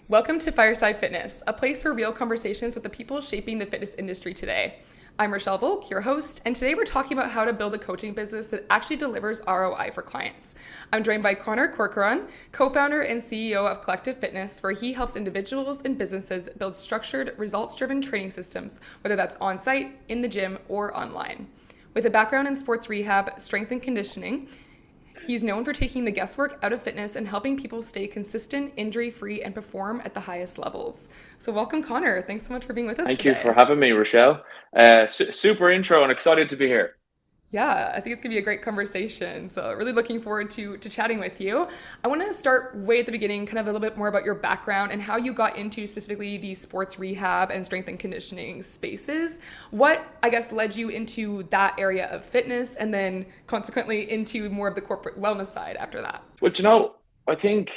Welcome to Fireside Fitness, a place for real conversations with the people shaping the fitness industry today. I'm Rochelle Volk, your host, and today we're talking about how to build a coaching business that actually delivers ROI for clients. I'm joined by Conor Corcoran, co-founder and CEO of Collective Fitness, where he helps individuals and businesses build structured, results-driven training systems, whether that's on-site, in the gym, or online. With a background in sports rehab, strength and conditioning, he's known for taking the guesswork out of fitness and helping people stay consistent, injury-free, and perform at the highest levels. So welcome, Conor. Thanks so much for being with us Thank you for today. having me, Rochelle. Super intro and excited to be here. Yeah, I think it's going to be a great conversation. So really looking forward to chatting with you. I want to start way at the beginning, kind of a little bit more about your background and how you got into specifically the sports rehab and strength and conditioning spaces. What, I guess, led you into that area of fitness and then consequently into more of the corporate wellness side after that? But I think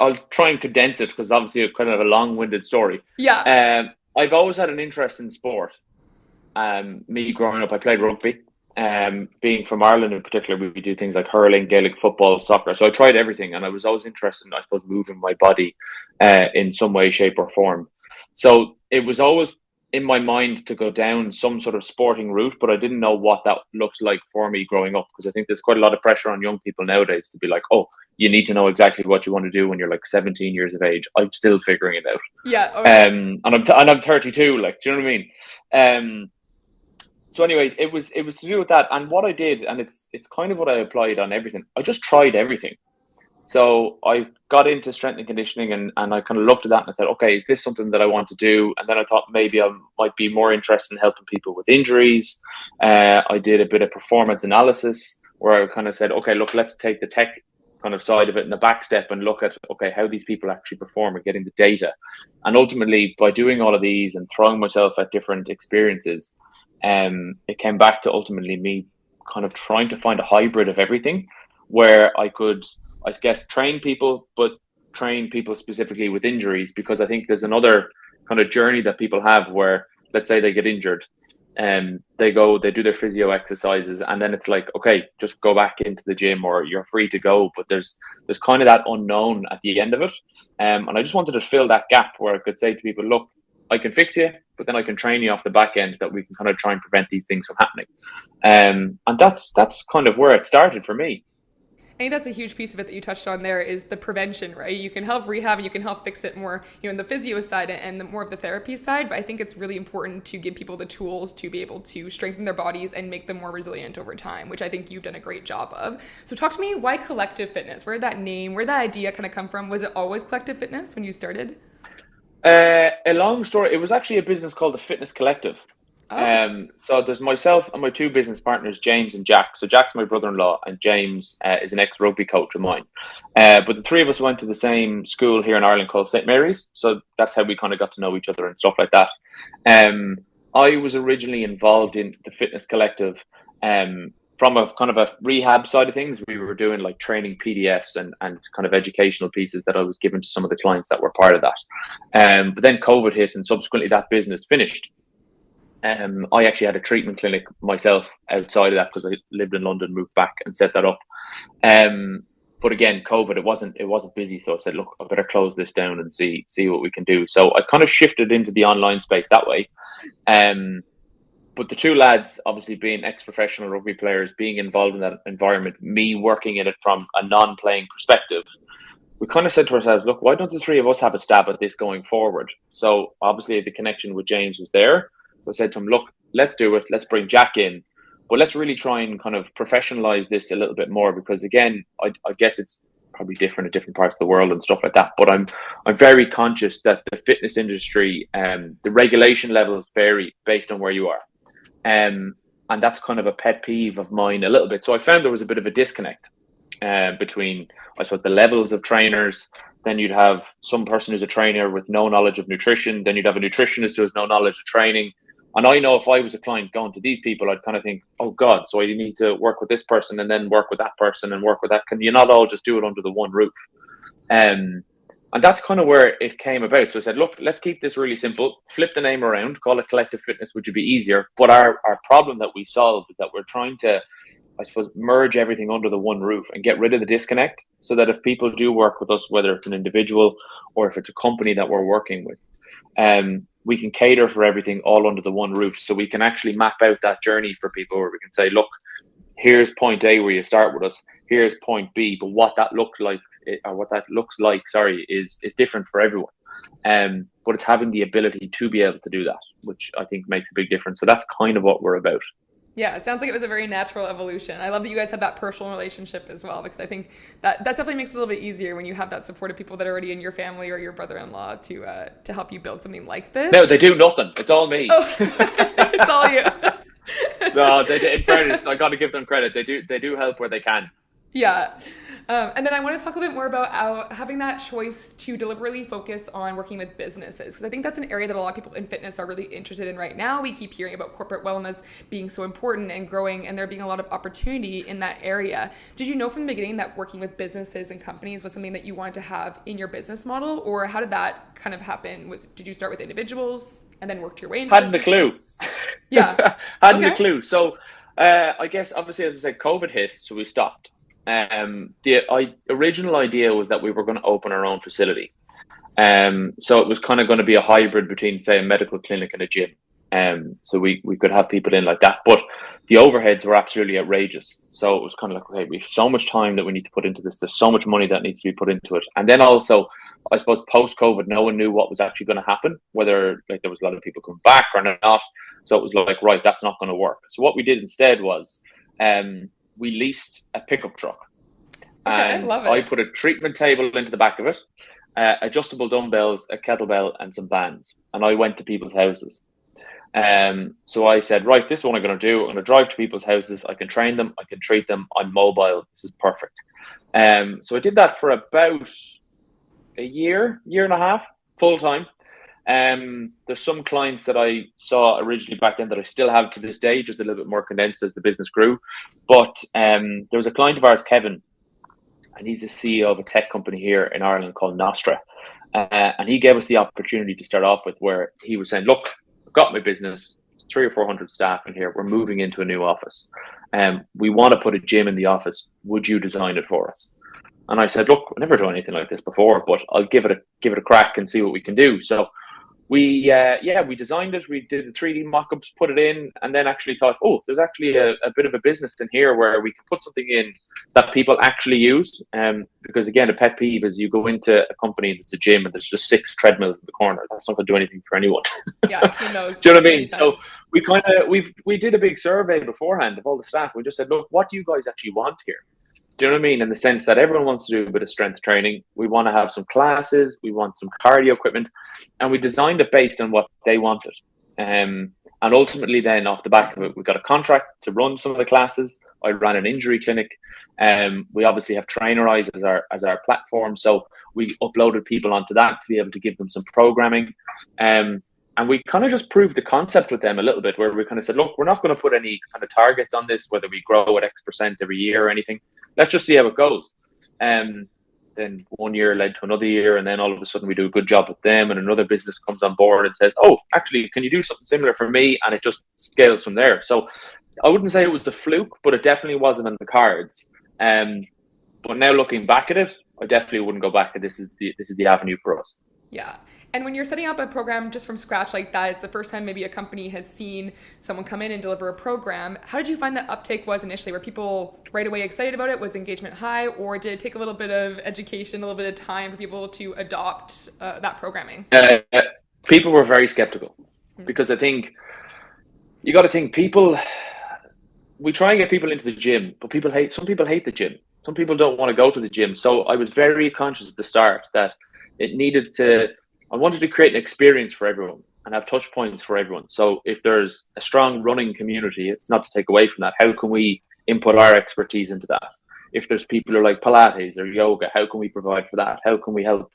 I'll try and condense it because obviously it's kind of a long-winded story. Yeah. I've always had an interest in sport. Me growing up, I played rugby. Being from Ireland in particular, we do things like hurling, Gaelic football, soccer. So I tried everything, and I was always interested in, I suppose, moving my body in some way, shape, or form. So it was always in my mind to go down some sort of sporting route, but I didn't know what that looked like for me growing up because I think there's quite a lot of pressure on young people nowadays to be like, oh, you need to know exactly what you want to do when you're like 17 years of age. I'm still figuring it out. Yeah. Oh, yeah. And I'm 32. Like, do you know what I mean? So anyway, it was to do with that, and what I did, and it's kind of what I applied on everything. I just tried everything. So I got into strength and conditioning, and I kind of looked at that and I thought, okay, is this something that I want to do? And then I thought maybe I might be more interested in helping people with injuries. I did a bit of performance analysis where I kind of said, okay, look, let's take the tech kind of side of it in the back step and look at, okay, how these people actually perform and getting the data. And ultimately, by doing all of these and throwing myself at different experiences, it came back to ultimately me kind of trying to find a hybrid of everything where I could, I guess, train people, but train people specifically with injuries, because I think there's another kind of journey that people have where, let's say they get injured and they do their physio exercises, and then it's like, okay, just go back into the gym or you're free to go. But there's kind of that unknown at the end of it. And I just wanted to fill that gap where I could say to people, look, I can fix you, but then I can train you off the back end that we can kind of try and prevent these things from happening. And that's kind of where it started for me. I think that's a huge piece of it that you touched on there is the prevention, right? You can help rehab and you can help fix it more, in the physio side and the more of the therapy side. But I think it's really important to give people the tools to be able to strengthen their bodies and make them more resilient over time, which I think you've done a great job of. So talk to me, why Collective Fitness? Where did that name, where did that idea kind of come from? Was it always Collective Fitness when you started? A long story. It was actually a business called the Fitness Collective. Oh, So there's myself and my two business partners, James and Jack. So Jack's my brother-in-law, and James is an ex-rugby coach of mine. But the three of us went to the same school here in Ireland called St. Mary's. So that's how we kind of got to know each other and stuff like that. Um, I was originally involved in the Fitness Collective from a kind of a rehab side of things. We were doing like training PDFs and kind of educational pieces that I was given to some of the clients that were part of that. But then COVID hit, and subsequently that business finished. I actually had a treatment clinic myself outside of that because I lived in London, moved back and set that up. But again, COVID, it wasn't busy, so I said, look, I better close this down and see what we can do. So I kind of shifted into the online space that way. Um, but the two lads, obviously being ex-professional rugby players, being involved in that environment, me working in it from a non-playing perspective, we kind of said to ourselves, look, why don't the three of us have a stab at this going forward? So obviously the connection with James was there. So I said to him, look, let's do it. Let's bring Jack in, but let's really try and kind of professionalize this a little bit more, because again, I guess it's probably different in different parts of the world and stuff like that. But I'm very conscious that the fitness industry, the regulation levels vary based on where you are. And that's kind of a pet peeve of mine a little bit. So I found there was a bit of a disconnect between, I suppose, the levels of trainers. Then you'd have some person who's a trainer with no knowledge of nutrition. Then you'd have a nutritionist who has no knowledge of training. And I know if I was a client going to these people, I'd kind of think, oh God, so I need to work with this person and then work with that person and work with that. Can you not all just do it under the one roof? Um, And that's kind of where it came about. So I said, look, let's keep this really simple, flip the name around, call it Collective Fitness, which would be easier. But our problem that we solved is that we're trying to, I suppose, merge everything under the one roof and get rid of the disconnect, so that if people do work with us, whether it's an individual or if it's a company that we're working with, we can cater for everything all under the one roof. So we can actually map out that journey for people, where we can say, look, here's point A where you start with us. Here's point B, but what that looks like, is different for everyone. But it's having the ability to be able to do that, which I think makes a big difference. So that's kind of what we're about. Yeah, it sounds like it was a very natural evolution. I love that you guys had that personal relationship as well, because I think that definitely makes it a little bit easier when you have that support of people that are already in your family or your brother-in-law to help you build something like this. No, they do nothing. It's all me. Oh, it's all you. No, in fairness, I got to give them credit. They do help where they can. Yeah. And then I want to talk a little bit more about having that choice to deliberately focus on working with businesses, because I think that's an area that a lot of people in fitness are really interested in right now. We keep hearing about corporate wellness being so important and growing, and there being a lot of opportunity in that area. Did you know from the beginning that working with businesses and companies was something that you wanted to have in your business model, or how did that kind of happen? Did you start with individuals and then worked your way into Hadn't a clue. Yeah. Hadn't a clue. So I guess, obviously, as I said, COVID hit, so we stopped. The original idea was that we were going to open our own facility. So it was kind of going to be a hybrid between, say, a medical clinic and a gym. So we could have people in like that. But the overheads were absolutely outrageous. So it was kind of like, okay, we have so much time that we need to put into this. There's so much money that needs to be put into it. And then also, I suppose, post-COVID, no one knew what was actually going to happen, whether like there was a lot of people coming back or not. So it was like, right, that's not going to work. So what we did instead was we leased a pickup truck. Okay, and I love it. I put a treatment table into the back of it, adjustable dumbbells, a kettlebell, and some bands. And I went to people's houses. So I said, right, this is what I'm going to do. I'm going to drive to people's houses. I can train them. I can treat them. I'm mobile. This is perfect. So I did that for about a year and a half, full time. There's some clients that I saw originally back then that I still have to this day, just a little bit more condensed as the business grew. But there was a client of ours, Kevin, and he's the CEO of a tech company here in Ireland called Nostra. And he gave us the opportunity to start off with, where he was saying, look, I've got my business, 300 or 400 staff in here. We're moving into a new office. We want to put a gym in the office. Would you design it for us? And I said, look, I've never done anything like this before, but I'll give it a crack and see what we can do. So we designed it. We did the 3D mock-ups, put it in, and then actually thought, oh, there's actually a bit of a business in here where we can put something in that people actually use. Because again, a pet peeve is you go into a company that's a gym and there's just 6 treadmills in the corner. That's not going to do anything for anyone. Yeah, I've seen those. Do you know what I mean? So we did a big survey beforehand of all the staff. We just said, look, what do you guys actually want here? Do you know what I mean? In the sense that everyone wants to do a bit of strength training. We want to have some classes. We want some cardio equipment. And we designed it based on what they wanted. And ultimately then, off the back of it, we got a contract to run some of the classes. I ran an injury clinic. We obviously have Trainerize as our platform. So we uploaded people onto that to be able to give them some programming. And we kind of just proved the concept with them a little bit, where we kind of said, look, we're not going to put any kind of targets on this, whether we grow at X% every year or anything. Let's just see how it goes. Then one year led to another year, and then all of a sudden we do a good job with them, and another business comes on board and says, oh, actually, can you do something similar for me? And it just scales from there. So I wouldn't say it was a fluke, but it definitely wasn't on the cards. But now looking back at it, I definitely wouldn't go back. This is the avenue for us. Yeah. And when you're setting up a program just from scratch like that, it's the first time maybe a company has seen someone come in and deliver a program. How did you find that uptake was initially? Were people right away excited about it? Was engagement high? Or did it take a little bit of education, a little bit of time for people to adopt that programming? People were very skeptical because I think you got to think we try and get people into the gym, but some people hate the gym. Some people don't want to go to the gym. So I was very conscious at the start that I wanted to create an experience for everyone and have touch points for everyone. So if there's a strong running community, it's not to take away from that. How can we input our expertise into that? If there's people who are like Pilates or yoga, how can we provide for that? How can we help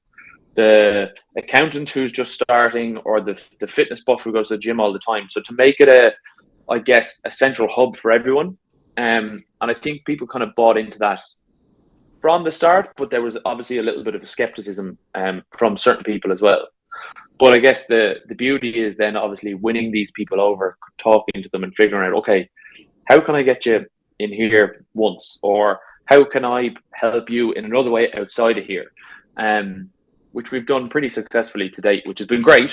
the accountant who's just starting, or the fitness buff who goes to the gym all the time? So to make it a central hub for everyone. And I think people kind of bought into that from the start, but there was obviously a little bit of a skepticism from certain people as well. But I guess the beauty is then obviously winning these people over, talking to them and figuring out, okay, how can I get you in here once? Or how can I help you in another way outside of here? Which we've done pretty successfully to date, which has been great.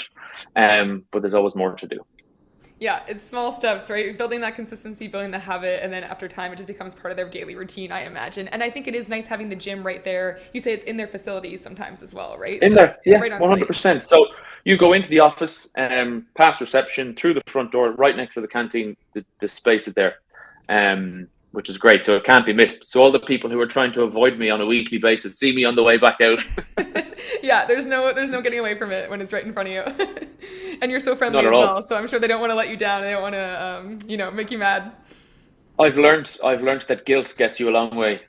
But there's always more to do. Yeah, it's small steps, right? Building that consistency, building the habit, and then after time, it just becomes part of their daily routine, I imagine. And I think it is nice having the gym right there. You say it's in their facilities sometimes as well, right? In So there, it's yeah, right on site. 100%. So you go into the office, past reception, through the front door, right next to the canteen. The space is there, which is great. So it can't be missed. So all the people who are trying to avoid me on a weekly basis see me on the way back out. Yeah, there's no getting away from it when it's right in front of you. And you're so friendly Not at as well, all. so I'm sure they don't want to let you down. They don't want to, make you mad. I've learned that guilt gets you a long way.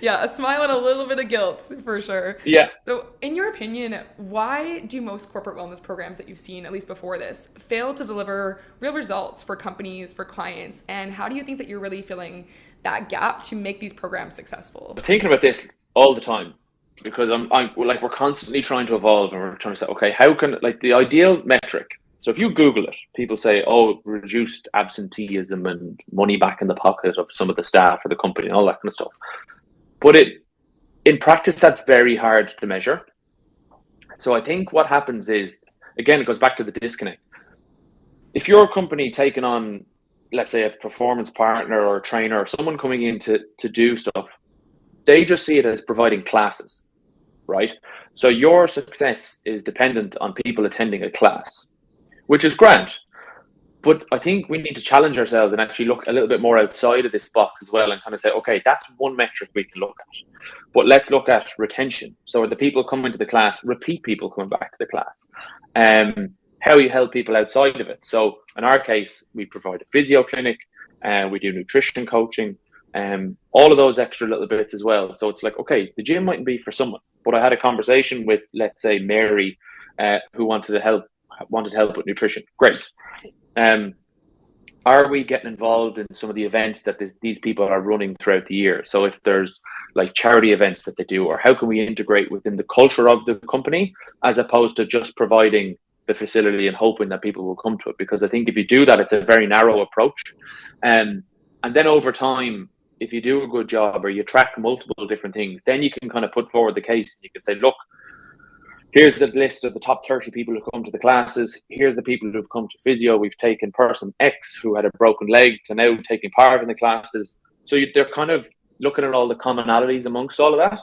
Yeah, a smile and a little bit of guilt for sure. Yeah. So, in your opinion, why do most corporate wellness programs that you've seen, at least before this, fail to deliver real results for companies, for clients? And how do you think that you're really filling that gap to make these programs successful? Thinking about this all the time because I'm like we're constantly trying to evolve and we're trying to say, okay, how can like the ideal metric. So if you Google it, people say, oh, reduced absenteeism and money back in the pocket of some of the staff or the company and all that kind of stuff. But in practice, that's very hard to measure. So I think what happens is, again, it goes back to the disconnect. If you're a company taking on, let's say, a performance partner or a trainer or someone coming in to do stuff, they just see it as providing classes, right? So your success is dependent on people attending a class, which is grand. But I think we need to challenge ourselves and actually look a little bit more outside of this box as well and kind of say, okay, that's one metric we can look at. But let's look at retention. So are the people coming to the class, repeat people coming back to the class? How you help people outside of it. So in our case, we provide a physio clinic, we do nutrition coaching, all of those extra little bits as well. So it's like, okay, the gym mightn't be for someone, but I had a conversation with, let's say, Mary, who wanted help with nutrition. Great. Are we getting involved in some of the events that these people are running throughout the year? So if there's like charity events that they do, or how can we integrate within the culture of the company as opposed to just providing the facility and hoping that people will come to it? Because I think if you do that, it's a very narrow approach. And then over time, if you do a good job or you track multiple different things, then you can kind of put forward the case. You can say, look, here's the list of the top 30 people who come to the classes. Here's the people who've come to physio. We've taken person X who had a broken leg to now taking part in the classes. So they're kind of looking at all the commonalities amongst all of that.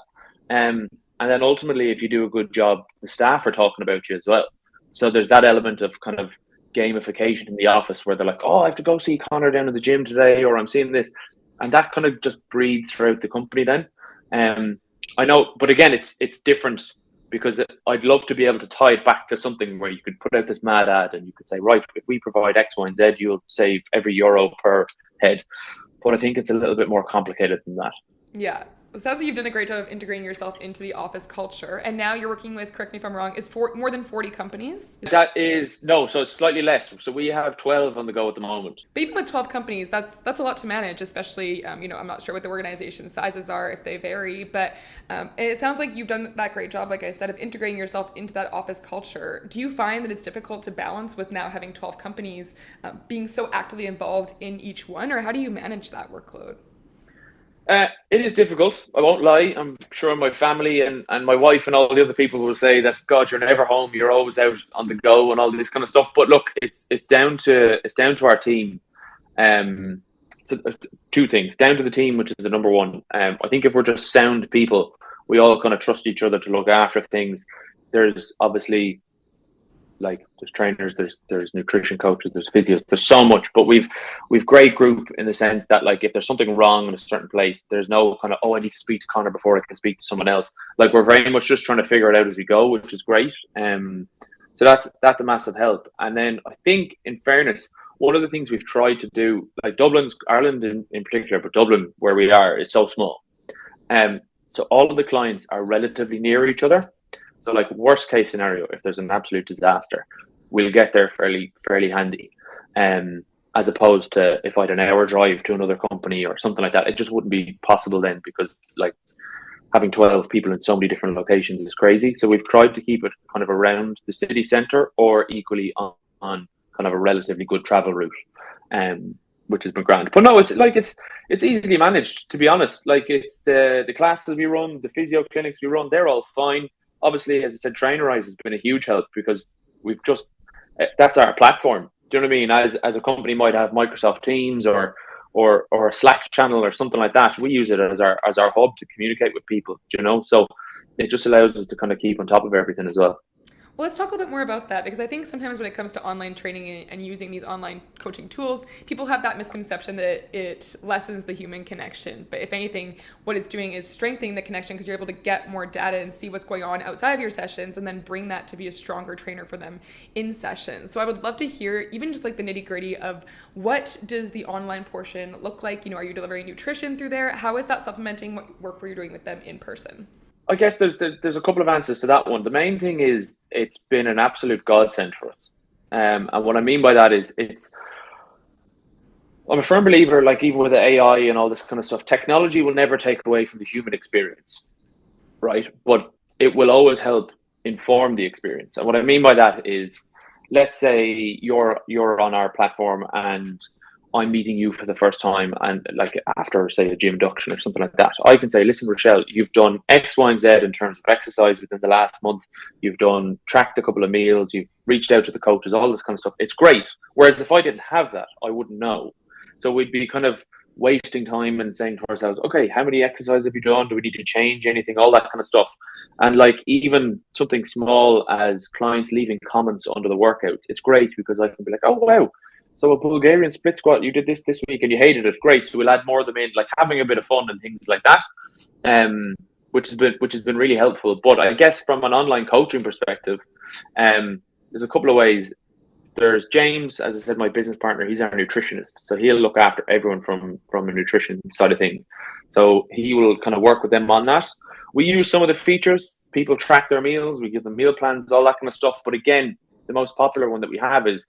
And then ultimately, if you do a good job, the staff are talking about you as well. So there's that element of kind of gamification in the office where they're like, oh, I have to go see Conor down at the gym today, or I'm seeing this. And that kind of just breathes throughout the company then. I know, but again, it's different because I'd love to be able to tie it back to something where you could put out this mad ad and you could say, right, if we provide X, Y, and Z, you'll save every euro per head. But I think it's a little bit more complicated than that. Yeah. It sounds like you've done a great job of integrating yourself into the office culture. And now you're working with, correct me if I'm wrong, is more than 40 companies? That is, no, so it's slightly less. So we have 12 on the go at the moment. But even with 12 companies, that's a lot to manage, especially, I'm not sure what the organization sizes are, if they vary, but it sounds like you've done that great job, like I said, of integrating yourself into that office culture. Do you find that it's difficult to balance with now having 12 companies being so actively involved in each one, or how do you manage that workload? It is difficult. I won't lie. I'm sure my family and my wife and all the other people will say that God, you're never home. You're always out on the go and all this kind of stuff. But look, it's down to our team. So two things: down to the team, which is the number one. I think if we're just sound people, we all kind of trust each other to look after things. There's obviously like there's trainers, there's nutrition coaches, there's physios, there's so much, but we've great group in the sense that like if there's something wrong in a certain place, there's no kind of, oh, I need to speak to Conor before I can speak to someone else. Like we're very much just trying to figure it out as we go, which is great. So that's a massive help. And then I think in fairness, one of the things we've tried to do, like Ireland in particular, but Dublin where we are is so small. So all of the clients are relatively near each other. So like worst case scenario, if there's an absolute disaster, we'll get there fairly handy. And as opposed to if I had an hour drive to another company or something like that. It just wouldn't be possible then, because like having 12 people in so many different locations is crazy. So we've tried to keep it kind of around the city centre, or equally on kind of a relatively good travel route, which has been grand. But no, it's easily managed, to be honest. Like, it's the classes we run, the physio clinics we run, they're all fine. Obviously, as I said, Trainerize has been a huge help, because we've just that's our platform. Do you know what I mean? As a company might have Microsoft Teams or a Slack channel or something like that. We use it as our hub to communicate with people. You know, so it just allows us to kind of keep on top of everything as well. Well, let's talk a little bit more about that, because I think sometimes when it comes to online training and using these online coaching tools, people have that misconception that it lessens the human connection. But if anything, what it's doing is strengthening the connection, because you're able to get more data and see what's going on outside of your sessions, and then bring that to be a stronger trainer for them in sessions. So I would love to hear even just like the nitty gritty of what does the online portion look like? You know, are you delivering nutrition through there? How is that supplementing what work you're doing with them in person? I guess there's a couple of answers to that one. The main thing is it's been an absolute godsend for us, and what I mean by that is I'm a firm believer, like even with the AI and all this kind of stuff, technology will never take away from the human experience, right? But it will always help inform the experience. And what I mean by that is, let's say you're on our platform and I'm meeting you for the first time, and like after say a gym induction or something like that, I can say, listen, Rochelle, you've done X, Y, and Z in terms of exercise within the last month. You've tracked a couple of meals, you've reached out to the coaches, all this kind of stuff. It's great. Whereas if I didn't have that, I wouldn't know. So we'd be kind of wasting time and saying to ourselves, okay, how many exercises have you done? Do we need to change anything? All that kind of stuff. And like even something small as clients leaving comments under the workout, it's great, because I can be like, oh wow, so a Bulgarian split squat, you did this week and you hated it. Great. So we'll add more of them in, like having a bit of fun and things like that. Which has been really helpful. But I guess from an online coaching perspective, there's a couple of ways. There's James, as I said, my business partner. He's our nutritionist, so he'll look after everyone from a nutrition side of things. So he will kind of work with them on that. We use some of the features. People track their meals. We give them meal plans, all that kind of stuff. But again, the most popular one that we have is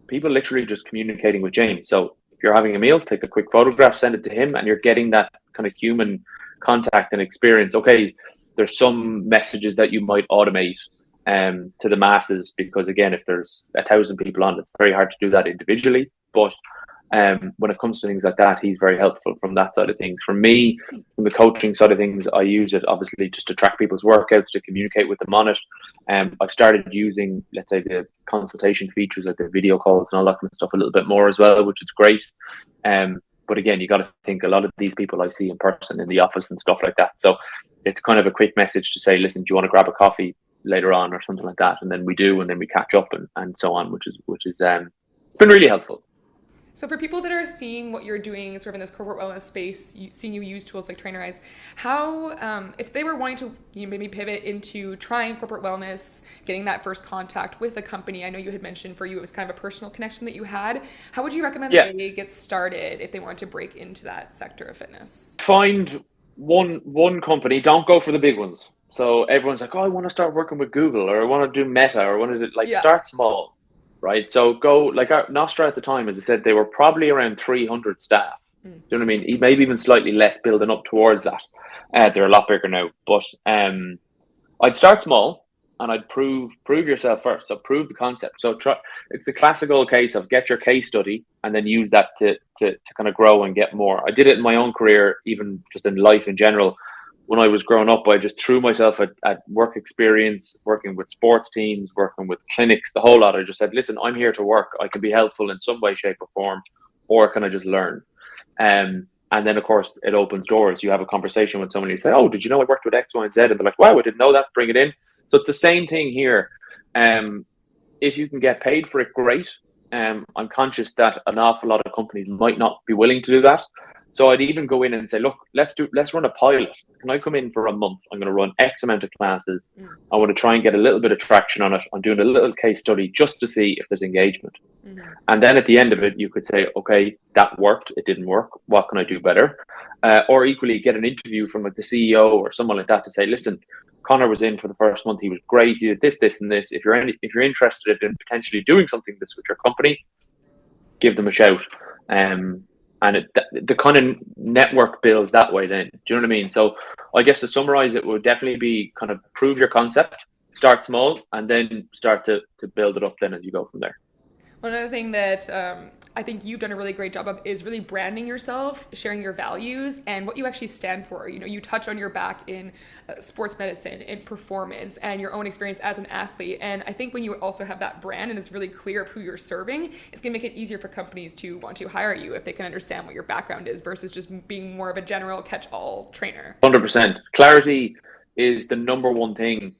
people literally just communicating with James. So if you're having a meal, take a quick photograph, send it to him, and you're getting that kind of human contact and experience. Okay, there's some messages that you might automate to the masses, because again, if there's 1,000 people on, it's very hard to do that individually. But when it comes to things like that, he's very helpful from that side of things. For me, from the coaching side of things, I use it obviously just to track people's workouts, to communicate with them on it. I've started using, let's say, the consultation features, like the video calls and all that kind of stuff, a little bit more as well, which is great. But again, you got to think, a lot of these people I see in person in the office and stuff like that. So it's kind of a quick message to say, listen, do you want to grab a coffee later on or something like that? And then we do, and then we catch up and so on, which is it's been really helpful. So for people that are seeing what you're doing sort of in this corporate wellness space, seeing you use tools like Trainerize, how, if they were wanting to maybe pivot into trying corporate wellness, getting that first contact with a company, I know you had mentioned for you it was kind of a personal connection that you had, how would you recommend that they get started if they want to break into that sector of fitness? Find one company, don't go for the big ones. So everyone's like, oh, I want to start working with Google, or I want to do Meta, or I want to do, start small. Right, so go like Nostra at the time, as I said, they were probably around 300 staff. Do you know what I mean? Maybe even slightly less, building up towards that. They're a lot bigger now, but I'd start small and I'd prove yourself first. So prove the concept. So it's the classical case of get your case study and then use that to kind of grow and get more. I did it in my own career, even just in life in general. When I was growing up, I just threw myself at work experience, working with sports teams, working with clinics, the whole lot. I just said, listen, I'm here to work. I can be helpful in some way, shape or form, or can I just learn? And then, of course, it opens doors. You have a conversation with someone, you say, oh, did you know I worked with X, Y, and Z? And they're like, wow, I didn't know that. Bring it in. So it's the same thing here. If you can get paid for it, great. I'm conscious that an awful lot of companies might not be willing to do that. So I'd even go in and say, look, let's run a pilot. Can I come in for a month? I'm going to run X amount of classes. I want to try and get a little bit of traction on it. I'm doing a little case study just to see if there's engagement. And then at the end of it, you could say, okay, that worked. It didn't work. What can I do better? Or equally get an interview from like the CEO or someone like that to say, listen, Conor was in for the first month. He was great. He did this, this, and this. If you're interested in potentially doing something this with your company, give them a shout. And the kind of network builds that way then. Do you know what I mean? So I guess to summarize, it would definitely be kind of prove your concept, start small, and then start to build it up then as you go from there. One other thing that I think you've done a really great job of is really branding yourself, sharing your values, and what you actually stand for. You know, you touch on your back in sports medicine, in performance, and your own experience as an athlete. And I think when you also have that brand and it's really clear of who you're serving, it's going to make it easier for companies to want to hire you if they can understand what your background is versus just being more of a general catch-all trainer. 100%. Clarity is the number one thing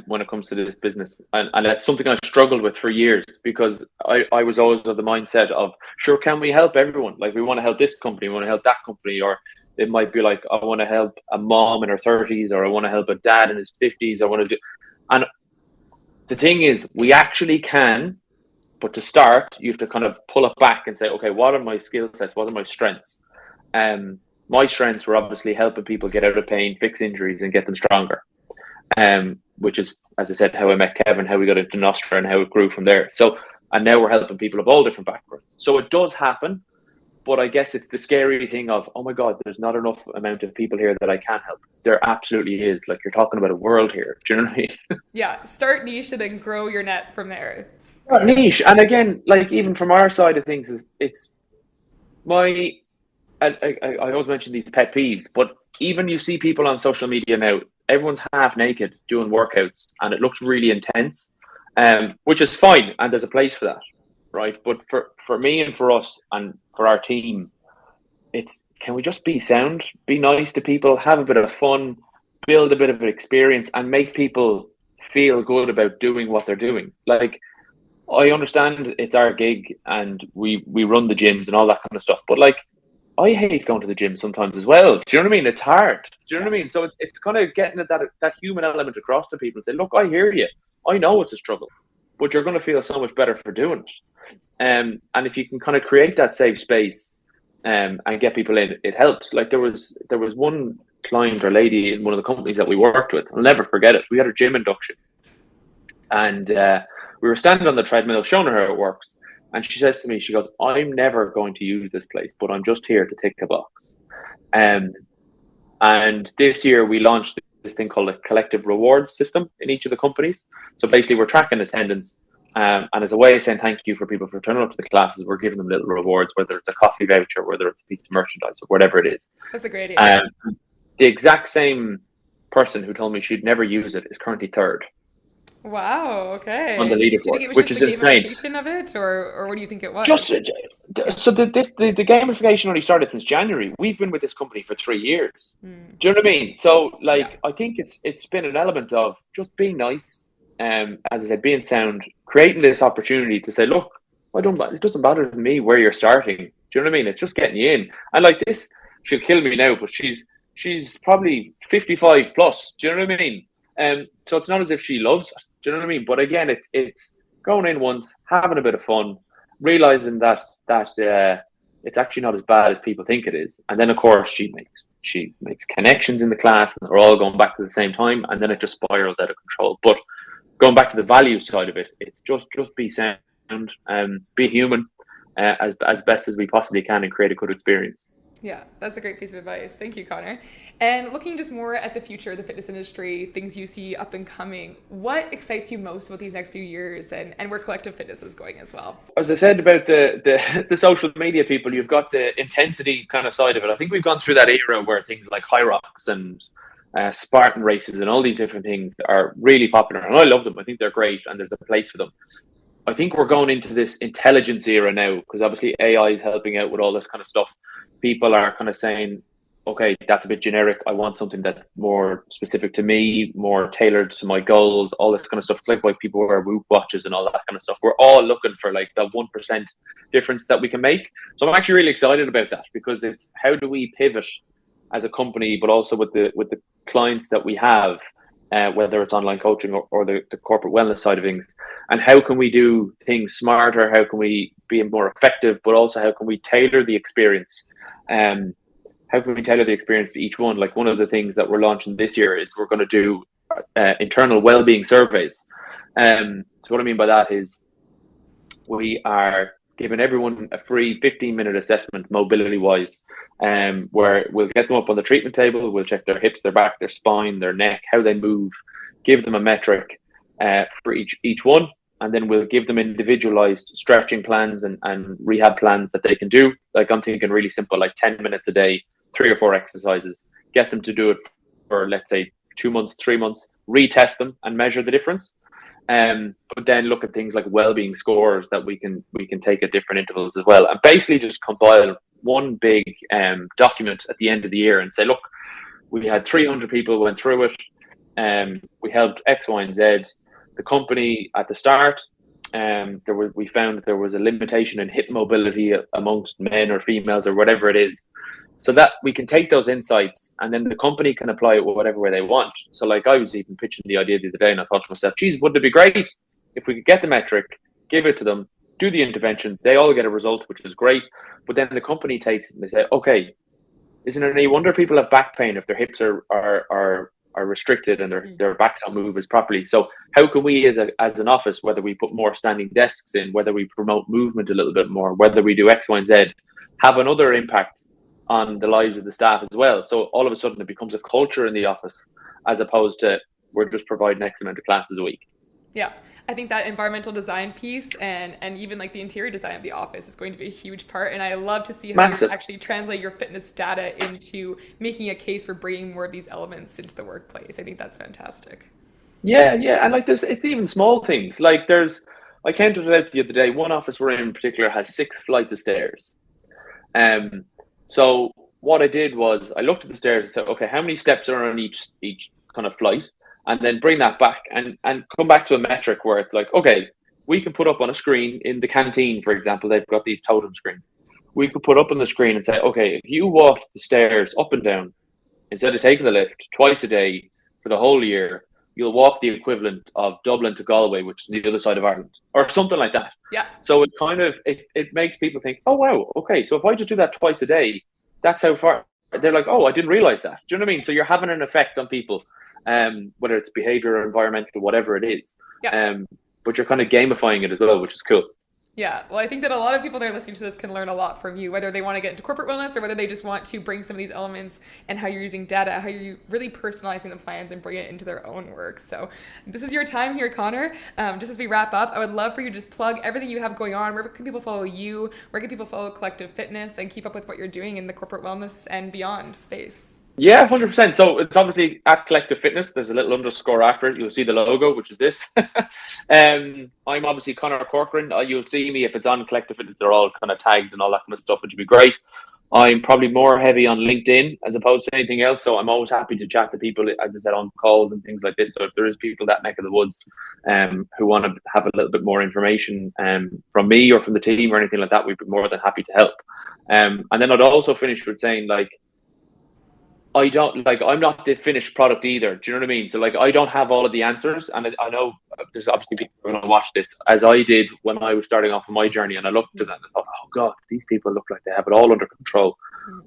when it comes to this business. And that's something I've struggled with for years because I was always of the mindset of, sure, can we help everyone? Like, we want to help this company, we want to help that company, or it might be like, I want to help a mom in her 30s, or I want to help a dad in his 50s. I want to do. And the thing is, we actually can, but to start, you have to kind of pull it back and say, okay, what are my skill sets? What are my strengths? My strengths were obviously helping people get out of pain, fix injuries, and get them stronger. Which is, as I said, how I met Kevin, how we got into Nostra, and how it grew from there. So, and now we're helping people of all different backgrounds. So it does happen, but I guess it's the scary thing of, oh my God, there's not enough amount of people here that I can help. There absolutely is. Like, you're talking about a world here. Do you know what I mean? Yeah, start niche and then grow your net from there. Not niche. And again, like, even from our side of things, it's my, I always mention these pet peeves, but even you see people on social media now, everyone's half naked doing workouts and it looks really intense, which is fine. And there's a place for that, right? But for me and for us and for our team, it's, can we just be sound, be nice to people, have a bit of fun, build a bit of an experience, and make people feel good about doing what they're doing. Like, I understand it's our gig and we run the gyms and all that kind of stuff, but like, I hate going to the gym sometimes as well. Do you know what I mean? It's hard. Do you know what I mean? So it's kind of getting that human element across to people and say, look, I hear you. I know it's a struggle, but you're going to feel so much better for doing it. And if you can kind of create that safe space and get people in, it helps. Like, there was one client or lady in one of the companies that we worked with. I'll never forget it. We had a gym induction, and we were standing on the treadmill showing her how it works. And she says to me, she goes, I'm never going to use this place, but I'm just here to tick a box. And this year we launched this thing called a collective rewards system in each of the companies. So basically we're tracking attendance. And as a way of saying thank you for people for turning up to the classes, we're giving them little rewards, whether it's a coffee voucher, whether it's a piece of merchandise, or whatever it is. That's a great idea. The exact same person who told me she'd never use it is currently third. Wow. Okay. On the Do you think leaderboard, it was which just is the insane. gamification of it, or what do you think it was? Just so the gamification only started since January. We've been with this company for 3 years. Do you know what I mean? So, like, yeah. I think it's been an element of just being nice, as I said, being sound, creating this opportunity to say, look, it doesn't bother me where you're starting. Do you know what I mean? It's just getting you in. And like this, she'll kill me now, but she's probably 55 plus. Do you know what I mean? So it's not as if she loves it. Do you know what I mean? But again, it's going in once, having a bit of fun, realizing that it's actually not as bad as people think it is. And then, of course, she makes connections in the class, and they're all going back to the same time, and then it just spirals out of control. But going back to the value side of it, it's just be sound, be human as best as we possibly can, and create a good experience. Yeah, that's a great piece of advice. Thank you, Conor. And looking just more at the future of the fitness industry, things you see up and coming, what excites you most about these next few years and where Collective Fitness is going as well? As I said about the social media people, you've got the intensity kind of side of it. I think we've gone through that era where things like High Rocks and Spartan races and all these different things are really popular. And I love them. I think they're great and there's a place for them. I think we're going into this intelligence era now because obviously AI is helping out with all this kind of stuff. People are kind of saying, okay, that's a bit generic. I want something that's more specific to me, more tailored to my goals, all this kind of stuff. It's like why people wear Whoop watches and all that kind of stuff. We're all looking for like that 1% difference that we can make. So I'm actually really excited about that because it's how do we pivot as a company, but also with the clients that we have, whether it's online coaching or the corporate wellness side of things, and how can we do things smarter? How can we be more effective? But also how can we tailor the experience? How can we tailor the experience to each one? Like one of the things that we're launching this year is we're going to do internal well-being surveys. So what I mean by that is we are giving everyone a free 15-minute assessment mobility-wise, where we'll get them up on the treatment table, we'll check their hips, their back, their spine, their neck, how they move, give them a metric for each one, and then we'll give them individualized stretching plans and rehab plans that they can do. Like I'm thinking really simple, like 10 minutes a day, 3 or 4 exercises, get them to do it for, let's say, 2 months, 3 months, retest them and measure the difference. But then look at things like well-being scores that we can take at different intervals as well, and basically just compile one big document at the end of the year and say, look, we had 300 people went through it, we helped X, Y, and Z. The company at the start, we found that there was a limitation in hip mobility amongst men or females or whatever it is. So that we can take those insights and then the company can apply it whatever way they want. So like I was even pitching the idea the other day and I thought to myself, geez, wouldn't it be great if we could get the metric, give it to them, do the intervention, they all get a result, which is great. But then the company takes it and they say, okay, isn't it any wonder people have back pain if their hips are restricted and their backs don't move as properly? So how can we as an office, whether we put more standing desks in, whether we promote movement a little bit more, whether we do X, Y, and Z, have another impact on the lives of the staff as well. So all of a sudden it becomes a culture in the office as opposed to we're just providing X amount of classes a week. Yeah, I think that environmental design piece and even like the interior design of the office is going to be a huge part. And I love to see how you actually translate your fitness data into making a case for bringing more of these elements into the workplace. I think that's fantastic. Yeah. And like it's even small things. Like I counted it out the other day, one office we're in particular has 6 flights of stairs. So what I did was I looked at the stairs and said, okay, how many steps are on each kind of flight? And then bring that back and come back to a metric where it's like, okay, we can put up on a screen in the canteen, for example, they've got these totem screens. We could put up on the screen and say, okay, if you walked the stairs up and down, instead of taking the lift twice a day for the whole year, you'll walk the equivalent of Dublin to Galway, which is the other side of Ireland, or something like that. Yeah. So it kind of, it makes people think, oh, wow, okay, so if I just do that twice a day, that's how far. They're like, oh, I didn't realize that. Do you know what I mean? So you're having an effect on people, whether it's behavior or environmental, whatever it is. Yeah. But you're kind of gamifying it as well, which is cool. Yeah, well, I think that a lot of people that are listening to this can learn a lot from you, whether they want to get into corporate wellness or whether they just want to bring some of these elements and how you're using data, how you're really personalizing the plans and bring it into their own work. So this is your time here, Conor. Just as we wrap up, I would love for you to just plug everything you have going on. Where can people follow you? Where can people follow Collective Fitness and keep up with what you're doing in the corporate wellness and beyond space? Yeah, 100%. So it's obviously at Collective Fitness. There's a little underscore after it. You'll see the logo, which is this. I'm obviously Conor Corcoran. You'll see me if it's on Collective Fitness. They're all kind of tagged and all that kind of stuff, which would be great. I'm probably more heavy on LinkedIn as opposed to anything else. So I'm always happy to chat to people, as I said, on calls and things like this. So if there is people that neck of the woods who want to have a little bit more information from me or from the team or anything like that, we'd be more than happy to help. And then I'd also finish with saying, like, I'm not the finished product either. Do you know what I mean? So like, I don't have all of the answers. And I know there's obviously people who are going to watch this as I did when I was starting off on my journey. And I looked at that and I thought, oh God, these people look like they have it all under control.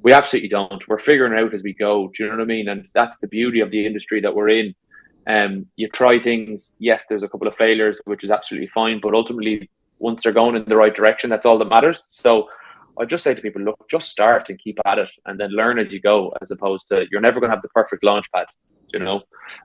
We absolutely don't. We're figuring it out as we go. Do you know what I mean? And that's the beauty of the industry that we're in. You try things. Yes, there's a couple of failures, which is absolutely fine. But ultimately, once they're going in the right direction, that's all that matters. So I just say to people, look, just start and keep at it and then learn as you go, as opposed to you're never going to have the perfect launch pad, you know?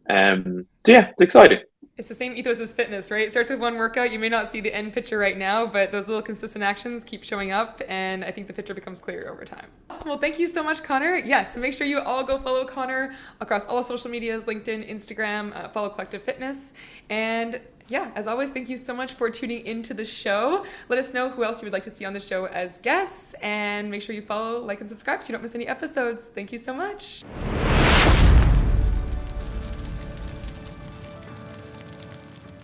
So yeah, it's exciting. It's the same ethos as fitness, right? It starts with one workout. You may not see the end picture right now, but those little consistent actions keep showing up. And I think the picture becomes clearer over time. Awesome. Well, thank you so much, Conor. Yeah, so make sure you all go follow Conor across all social medias, LinkedIn, Instagram, follow Collective Fitness. And yeah, as always, thank you so much for tuning into the show. Let us know who else you would like to see on the show as guests, and make sure you follow, like, and subscribe so you don't miss any episodes. Thank you so much.